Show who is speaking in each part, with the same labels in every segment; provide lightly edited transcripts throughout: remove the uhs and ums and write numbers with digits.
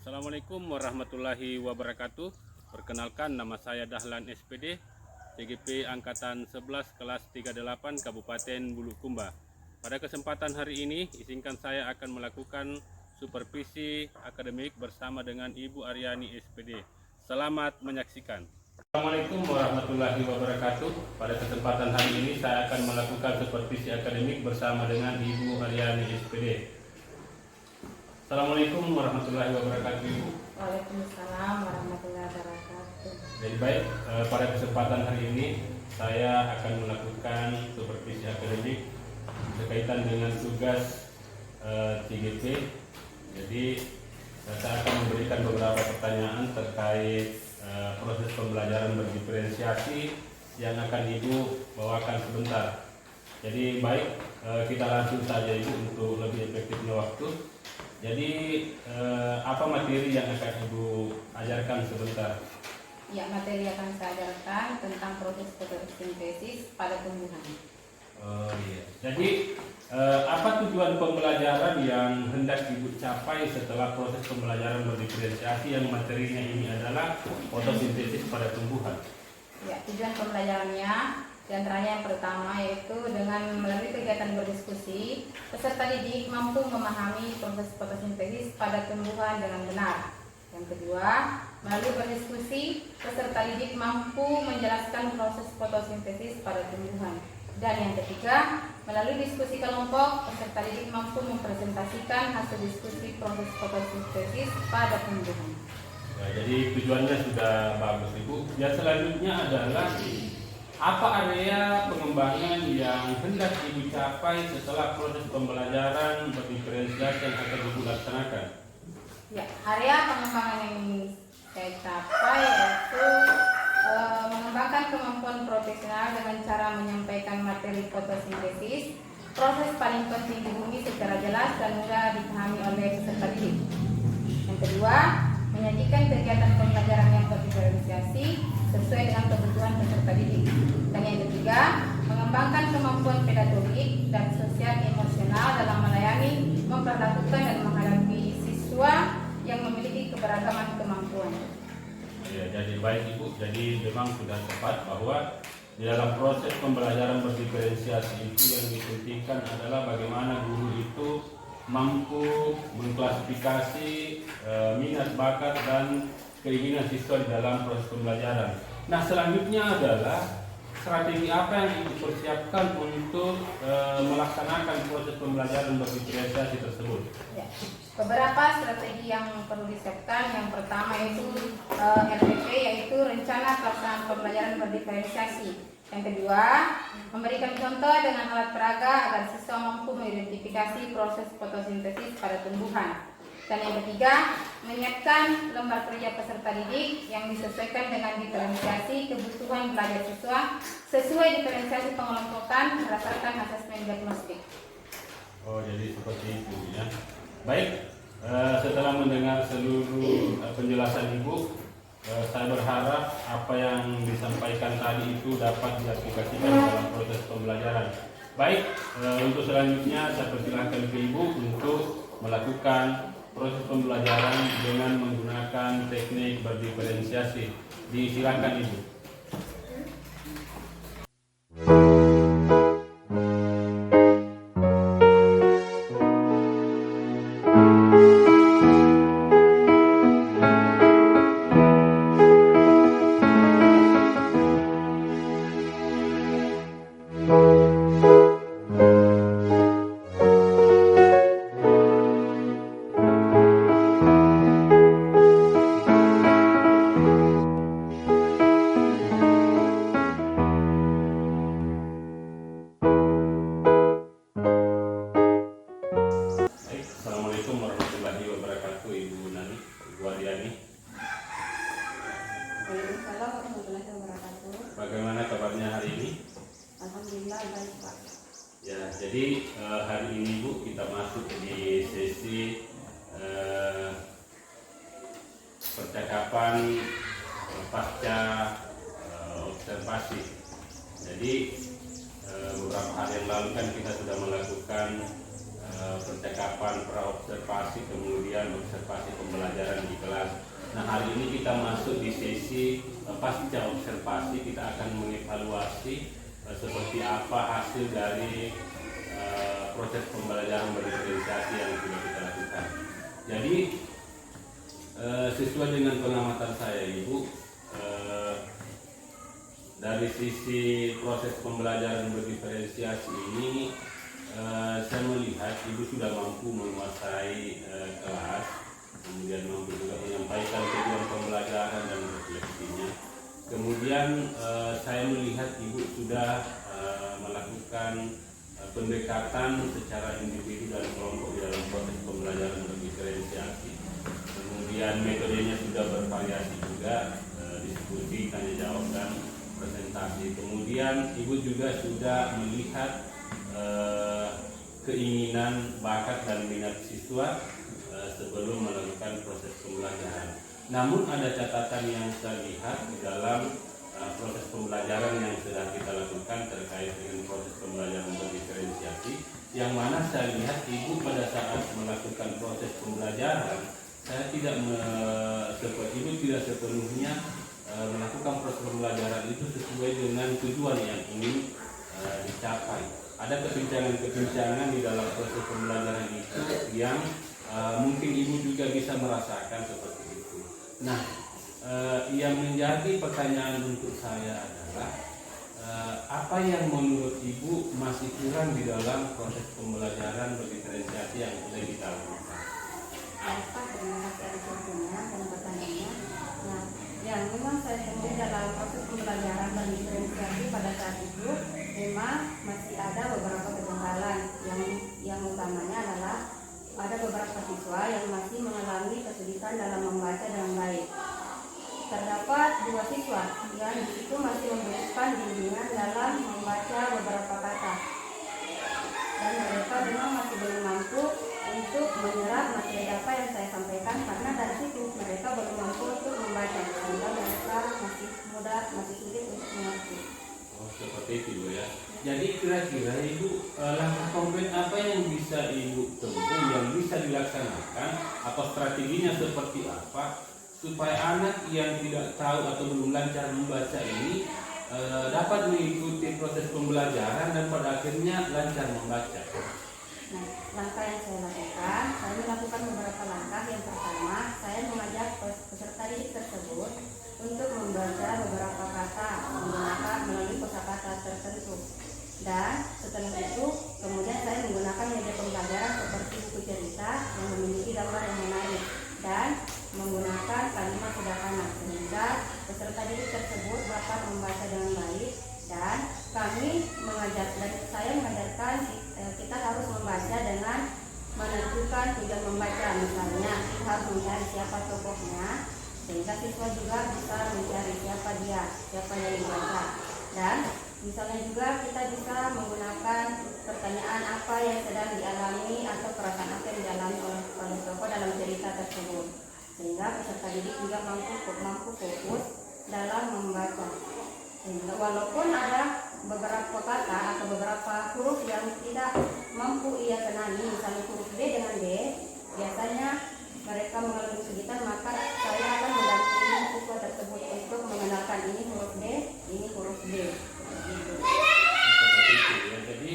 Speaker 1: Assalamualaikum warahmatullahi wabarakatuh. Perkenalkan, nama saya Dahlan SPD, TGP Angkatan 11 kelas 38 Kabupaten Bulukumba. Pada kesempatan hari ini, izinkan saya akan melakukan supervisi akademik bersama dengan Ibu Aryani SPD. Selamat menyaksikan. Assalamualaikum warahmatullahi wabarakatuh. Pada kesempatan hari ini saya akan melakukan supervisi akademik bersama dengan Ibu Aryani SPD. Assalamualaikum warahmatullahi wabarakatuh, Ibu.
Speaker 2: Waalaikumsalam warahmatullahi wabarakatuh.
Speaker 1: Jadi baik, pada kesempatan hari ini saya akan melakukan supervisi akademik berkaitan dengan tugas TGP. Jadi saya akan memberikan beberapa pertanyaan terkait proses pembelajaran berdiferensiasi yang akan Ibu bawakan sebentar. Jadi baik, kita langsung saja Ibu untuk lebih efektifnya waktu. Jadi apa materi yang akan Ibu ajarkan sebentar?
Speaker 2: Ya, materi yang akan saya ajarkan tentang proses fotosintesis pada tumbuhan.
Speaker 1: Oh iya. Jadi apa tujuan pembelajaran yang hendak Ibu capai setelah proses pembelajaran berdiferensiasi yang materinya ini adalah fotosintesis pada tumbuhan?
Speaker 2: Ya, tujuan pembelajarannya diantaranya yang pertama yaitu dengan melalui kegiatan berdiskusi, peserta didik mampu memahami proses fotosintesis pada tumbuhan dengan benar. Yang kedua, melalui berdiskusi, peserta didik mampu menjelaskan proses fotosintesis pada tumbuhan. Dan yang ketiga, melalui diskusi kelompok, peserta didik mampu mempresentasikan hasil diskusi proses fotosintesis pada tumbuhan.
Speaker 1: Ya, jadi tujuannya sudah bagus Ibu. Yang selanjutnya adalah apa area pengembangan yang hendak Ibu capai setelah proses pembelajaran berdiferensiasi yang akan Ibu laksanakan?
Speaker 2: Ya, area pengembangan yang saya capai yaitu mengembangkan kemampuan profesional dengan cara menyampaikan materi fotosintesis, proses paling penting di bumi secara jelas dan mudah dipahami oleh peserta didik. Yang kedua, menyajikan kegiatan pembelajaran yang berdiferensiasi sesuai dengan kebutuhan peserta didik. Dan yang ketiga, mengembangkan kemampuan pedagogik dan sosial emosional dalam melayani, memperlakukan dan menghadapi siswa yang memiliki keberagaman kemampuan.
Speaker 1: Ya, jadi baik Ibu, jadi memang sudah tepat bahwa di dalam proses pembelajaran berdiferensiasi itu yang dipentingkan adalah bagaimana guru itu mampu mengklasifikasi minat, bakat, dan keinginan siswa di dalam proses pembelajaran. Nah, selanjutnya adalah strategi apa yang dipersiapkan untuk melaksanakan proses pembelajaran berdiferensiasi tersebut?
Speaker 2: Ya, beberapa strategi yang perlu disiapkan. Yang pertama itu RPP, yaitu rencana pelaksanaan pembelajaran berdiferensiasi. Yang kedua, memberikan contoh dengan alat peraga agar siswa mampu mengidentifikasi proses fotosintesis pada tumbuhan. Dan yang ketiga, menyiapkan lembar kerja peserta didik yang disesuaikan dengan diferensiasi kebutuhan belajar siswa sesuai diferensiasi pengelompokan berdasarkan asesmen diagnostik.
Speaker 1: Oh, jadi seperti itu ya. Baik, setelah mendengar seluruh penjelasan Ibu, saya berharap apa yang disampaikan tadi itu dapat diaplikasikan dalam proses pembelajaran. Baik, untuk selanjutnya saya persilahkan ke Ibu untuk melakukan proses pembelajaran dengan menggunakan teknik berdiferensiasi. Disilakan Ibu. Assalamualaikum warahmatullahi wabarakatuh, Ibu Nani, Ibu Aryani.
Speaker 2: Waalaikumsalam warahmatullahi wabarakatuh.
Speaker 1: Bagaimana kabarnya hari ini?
Speaker 2: Alhamdulillah baik, Pak.
Speaker 1: Ya, jadi hari ini Bu kita masuk di sesi percakapan pasca observasi. Jadi beberapa hari yang lalu kan kita sudah melakukan percakapan pra observasi, kemudian kegiatan observasi pembelajaran di kelas. Nah, hari ini kita masuk di sesi pasca observasi. Kita akan mengevaluasi seperti apa hasil dari proses pembelajaran berdiferensiasi yang sudah kita lakukan. Jadi sesuai dengan pengamatan saya, Ibu, dari sisi proses pembelajaran berdiferensiasi ini, saya melihat Ibu sudah mampu menguasai kelas, kemudian mampu juga menyampaikan tujuan pembelajaran dan refleksinya. Kemudian saya melihat Ibu sudah melakukan pendekatan secara individu dan kelompok di dalam proses pembelajaran berdiferensiasi. Kemudian metodenya sudah bervariasi juga, diskusi, tanya jawab, dan presentasi. Kemudian Ibu juga sudah melihat keinginan, bakat, dan minat siswa sebelum melakukan proses pembelajaran. Namun ada catatan yang saya lihat di dalam proses pembelajaran yang sudah kita lakukan terkait dengan proses pembelajaran berdiferensiasi, yang mana saya lihat Ibu pada saat melakukan proses pembelajaran, saya tidak Ibu tidak sepenuhnya melakukan proses pembelajaran itu sesuai dengan tujuan yang ingin dicapai. Ada kebincangan-kebincangan di dalam proses pembelajaran itu yang mungkin Ibu juga bisa merasakan seperti itu. Nah, yang menjadi pertanyaan untuk saya adalah apa yang menurut Ibu masih kurang di dalam proses pembelajaran berdiferensiasi yang sudah kita lakukan?
Speaker 2: Pak, terima kasih atas waktunya dan pertanyaannya. Nah, yang memang saya temui dalam proses pembelajaran berdiferensiasi pada saat itu memang masih ada beberapa kejanggalan. Yang utamanya adalah ada beberapa siswa yang masih mengalami kesulitan dalam membaca dengan baik. Terdapat 2 siswa yang di situ masih membutuhkan bimbingan dalam membaca beberapa kata, dan mereka memang masih belum mampu untuk menyerap materi apa yang saya sampaikan, karena dari situ mereka belum mampu untuk membaca, sehingga mereka masih sulit untuk mengerti.
Speaker 1: Oh, seperti itu, Bu, ya. Jadi kira-kira Ibu, langkah konkret apa yang bisa Ibu tempuh, yang bisa dilaksanakan, atau strateginya seperti apa supaya anak yang tidak tahu atau belum lancar membaca ini dapat mengikuti proses pembelajaran dan pada akhirnya lancar membaca?
Speaker 2: Nah, langkah yang saya lakukan, saya melakukan beberapa langkah. Yang pertama, saya mengajak peserta didik tersebut untuk membaca beberapa kata menggunakan melalui kosakata tertentu. Dan setelah itu, kemudian saya menggunakan media pembelajaran seperti buku cerita yang memiliki gambar yang menarik dan menggunakan kalimat sederhana, sehingga peserta didik tersebut dapat membaca dengan baik. Dan saya mengajarkan kita harus membaca dengan menentukan tujuan membaca. Misalnya kita harus mencari siapa tokohnya, sehingga siswa juga bisa mencari siapa yang membaca. Dan misalnya juga kita bisa menggunakan pertanyaan apa yang sedang dialami atau perasaan apa yang dialami oleh tokoh dalam cerita tersebut, sehingga peserta didik juga mampu fokus dalam membaca. Sehingga walaupun ada beberapa kata atau beberapa huruf yang tidak mampu ia kenali, misalnya huruf D dengan D, biasanya mereka mengalami kesulitan, maka saya akan mendampingi siswa tersebut untuk mengenalkan ini huruf D, ini huruf D.
Speaker 1: Seperti itu, ya. Jadi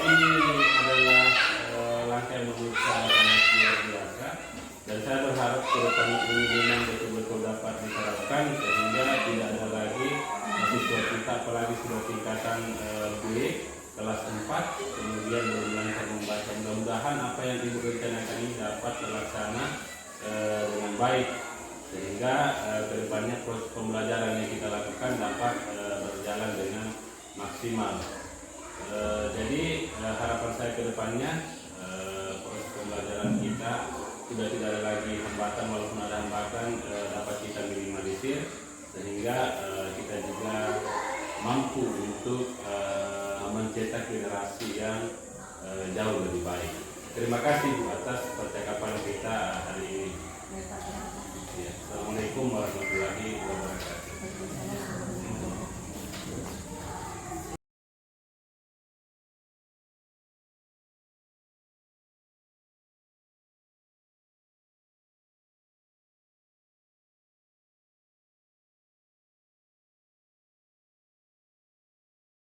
Speaker 1: ini adalah langkah yang menurut saya sangat luar biasa, dan saya berharap ke depan ini memang betul-betul dapat diterapkan sehingga tidak ada lagi siswa kita, apalagi sudah tingkatan B kelas 4 kemudian belum lancar membaca. Mudah-mudahan apa yang Ibu rencanakan ini dapat terlaksana dengan baik, sehingga kedepannya proses pembelajaran yang kita lakukan dapat berjalan dengan maksimal. Jadi harapan saya ke depannya proses pembelajaran kita sudah tidak ada lagi hambatan, walaupun ada hambatan dapat kita minimalisir, sehingga kita juga mampu untuk mencetak generasi yang jauh lebih baik. Terima kasih, Bu, atas percakapan